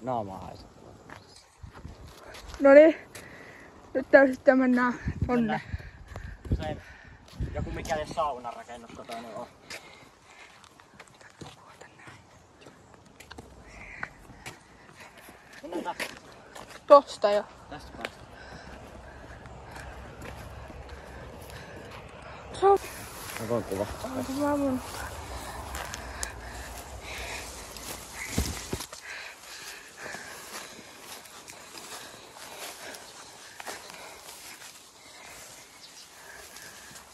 Naama haisee. Noniin. Nyt sitten mennään tonne. Se joku mikäli saunarakennus kotona on. Tosta jo. Tästä päästä. Onko kiva? Onko mä mun?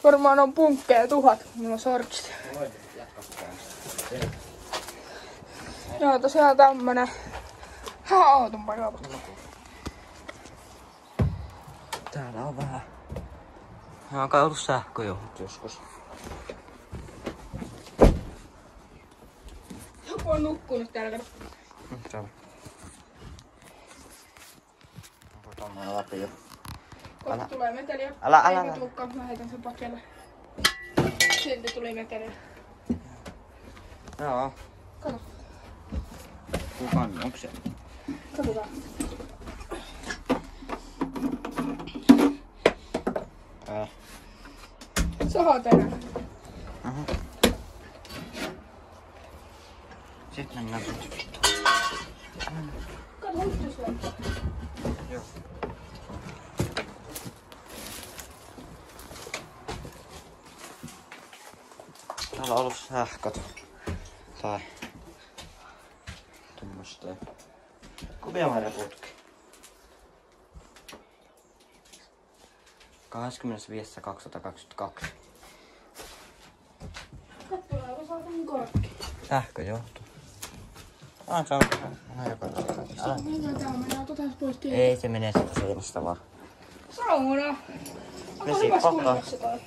Varmaan on punkkeja 1000, kun mulla on sortsit. Joo, tosiaan tämmönen auton paikalla. Täällä on vähän. On kai ollut sähkö jo joskus. Joku on nukkunut täällä. Se on. Onko tommonen läpi jo? Kohta tulee meteliä. Älä. Ei tuukkaan, mä heitän sen pakelle. Silti tuli meteliä. Joo. Kato. Kukaan, onko se? Katsotaan. Sahateinen. Sitten mennään. Kato, huittusleipä. Joo. Täällä on ollut sähköt. Tai tommosta. Kuviamarjaputki. 25.2022. Kattolailla saatan korkki. Sähkö johtuu. Se on vähän joka älä. Mennään otetaan pois tieltä. Ei se menee sitä seinästä vaan. Sauna. Onko Vesi hyvässä pakkaa. kunnossa toi?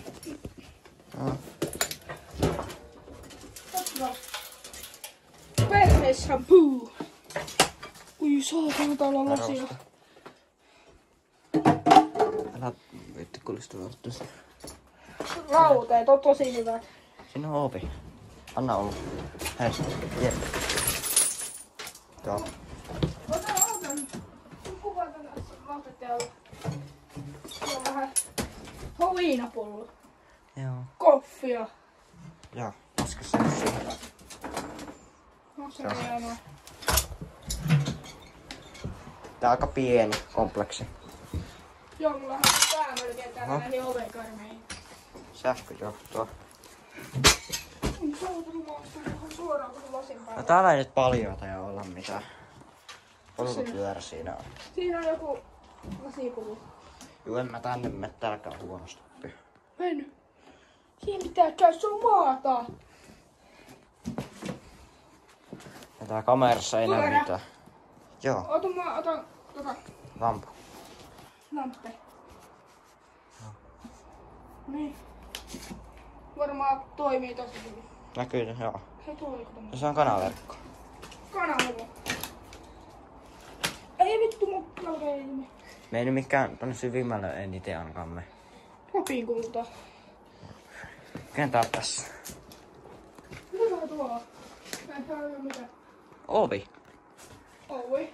Katsotaan. Perheshampoo. Ui saatana, täällä on lasia. Älä viitti kulistua ottuisi. Rauteet on tosi hyvät. Siinä on ovi. Anna olla. Hei. Jep. Joo. Otan. Kuva tänne lautetealla. Se on vähän viinapullo. Joo. Koffia. Joo. Laske sen siihen. Se on hienoa. Tää on aika pieni kompleksi. Joo, mulla on pää melkein täällä näihin ovenkarmeihin. Sähköjohtoa. Se on rumasta ihan suoraan kun lasin päällä. No täällä ei nyt paljon tai olla mitään. Polkupyörä siinä on. Siinä on joku lasikulu. Juu, en mä tänne mene tälläkään huonosti. Mennyt. Siinä pitää käydä sun maata. Ja tää kamerassa ei näy Pyörä. mitään. Joo. Otan Lampu. lamppe. Niin. Varmaan toimii tosi hyvin. Näkyy, joo. Hei, tuliko tommoinen? Se on kanaverkko. Kanava. Ei vittu, mutta ei mene. Me ei nyt mikään tonne syvimmälle en ite ainakaan me. Lapin kultaa. Kenen tää on tässä? Mitä tuolla? Ei tää ole mitään. Ovi. Ovi.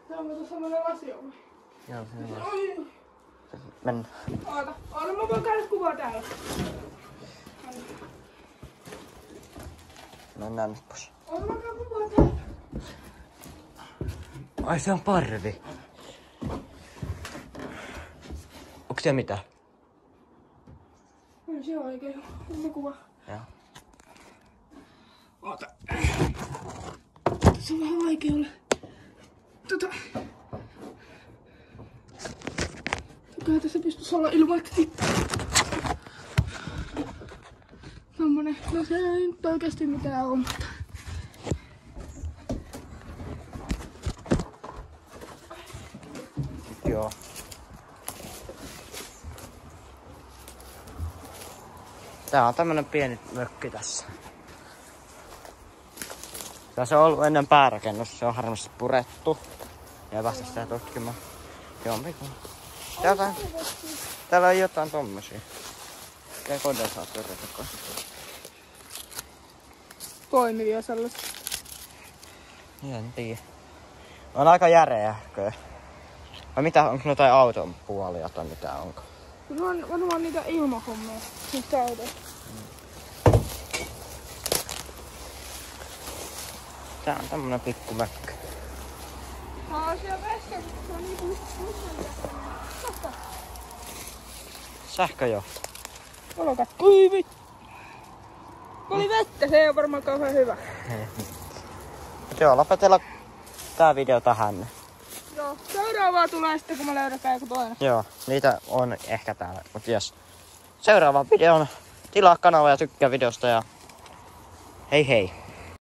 Se on tuossa semmonen lasiovi. Joo, se on. Oi. Mennään. Oota, mä voin käydä kuvaa täällä. Mennään nyt pois. Oota, mä käyn kuvaa täällä. Ai se on parvi. Onko siellä mitään? Ei se oikein. Mä kuvaa. Joo. Oota. Se on vähän vaikea olla. Kyllä tässä pystyisi olla ilman, että tippaa. Tommonen. No se ei nyt oikeesti mitään oo, mutta... Joo. Tää on tämmönen pieni mökki tässä. Tässä on ollut ennen päärakennus, se on harvasti purettu. Ja vasta sitä tutkimaan. Jompikumpi. Täällä on jotain tommosia. Ja kondensaattoreita kanssa. Toimivia sellaisia. En tiedä. On aika järeäkö. Vai mitä, onko jotain auton puolia tai mitä onko? Se on varmaan niitä ilmahommia. Niistä autoista. Tää on tämmönen pikku mökkö. Siellä veskassa se on niinku bussan. Sähköjohto. Olkaa kuivit. Kun oli vettä, se ei oo varmaan kauhean hyvä. Joo, lopetellaan tää video tähän. Joo, seuraavaa tulee sitten kun me löydetään joku toinen. Joo, niitä on ehkä täällä. Mut jos seuraava videon tilaa kanava ja tykkää videosta ja hei hei.